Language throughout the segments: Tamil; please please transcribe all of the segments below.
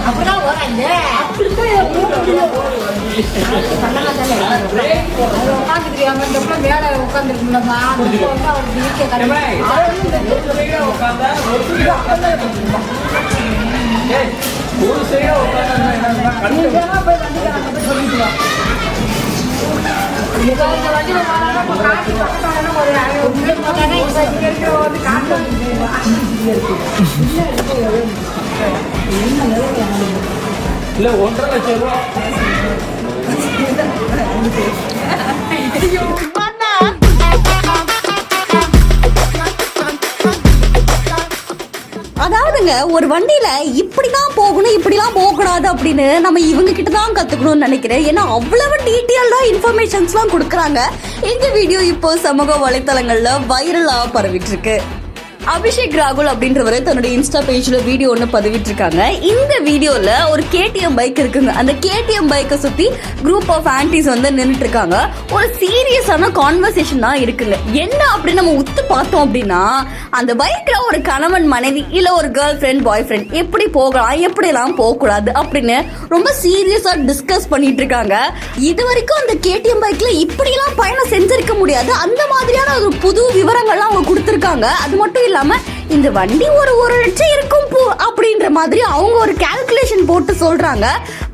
அப்படிதான் உட்காந்துருக்கிறியா மேல உட்காந்துருக்குல்லப்பா இல்ல 1.5 லட்சம் ரூபா அதாவதுங்க ஒரு வண்டியில இப்படிதான் போகணும் இப்படிலாம் போகக்கூடாது அப்படின்னு நம்ம இவங்க கிட்ட தான் கத்துக்கணும்னு நினைக்கிறேன். ஏன்னா அவ்வளவு டீட்டெயில்டா இன்ஃபர்மேஷன்ஸ்லாம் கொடுக்குறாங்க. இந்த வீடியோ இப்போ சமூக வலைத்தளங்கள்ல வைரலா பரவிட்டு இருக்கு. அபிஷேக் ராகுல் அப்படின்றவரு தன்னுடைய இன்ஸ்டா பேஜ்ல வீடியோ ஒன்று பதிவிட்டு இருக்காங்க. இந்த வீடியோல ஒரு கேடிஎம் பைக் இருக்குங்க. அந்த கேடிஎம் பைக்கை சுத்தி குரூப் ஆஃப் ஆன்டிஸ் வந்து நின்றுட்டு இருக்காங்க. ஒரு சீரியஸான கான்வர்சேஷன் தான் இருக்குங்க. என்ன அப்படின்னு நம்ம உத்து பார்த்தோம் அப்படின்னா, அந்த பைக்ல ஒரு கணவன் மனைவி இல்ல ஒரு கேர்ள் ஃப்ரெண்ட் பாய் ஃப்ரெண்ட் எப்படி போகலாம் எப்படி எல்லாம் போக கூடாது அப்படின்னு ரொம்ப சீரியஸா டிஸ்கஸ் பண்ணிட்டு இருக்காங்க. இது வரைக்கும் அந்த கேடிஎம் பைக்ல இப்படி எல்லாம் பயணம் செஞ்சிருக்க முடியாது. அந்த மாதிரியான ஒரு புது விவரங்கள்லாம் அவங்க கொடுத்திருக்காங்க. அது மட்டும் இல்லாம இந்த வண்டி ஒரு 1 லட்சம் இருக்கும் அப்படின்ற மாதிரி அவங்க ஒரு கால்குலேஷன் போட்டு சொல்றாங்க.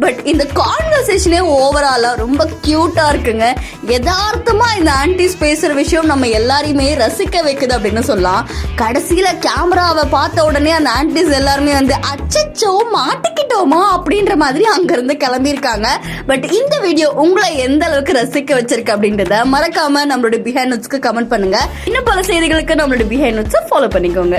பட் இந்த கான்வர்சேஷனே ஓவராலா ரொம்ப கியூட்டா இருக்குங்க. யதார்த்தமா இந்த ஆன்டிஸ் பேசுற விஷயம் நம்ம எல்லாரையுமே ரசிக்க வைக்குது அப்படின்னு சொல்லலாம். கடைசியில கேமராவை பார்த்த உடனே அந்த ஆன்டிஸ் எல்லாருமே வந்து அச்சச்சோ மாட்டிக்கிட்டோமா அப்படின்ற மாதிரி அங்க இருந்து கிளம்பியிருக்காங்க. பட் இந்த வீடியோ உங்களை எந்த அளவுக்கு ரசிக்க வச்சிருக்கு அப்படின்றத மறக்காம நம்மளுடைய பிஹைண்ட் நோட்ஸ்க்கு கமெண்ட் பண்ணுங்க. இன்னும் பல செய்திகளுக்கு நம்மளுடைய பிஹைண்ட் நோட்ஸை ஃபாலோ பண்ணிக்கோங்க.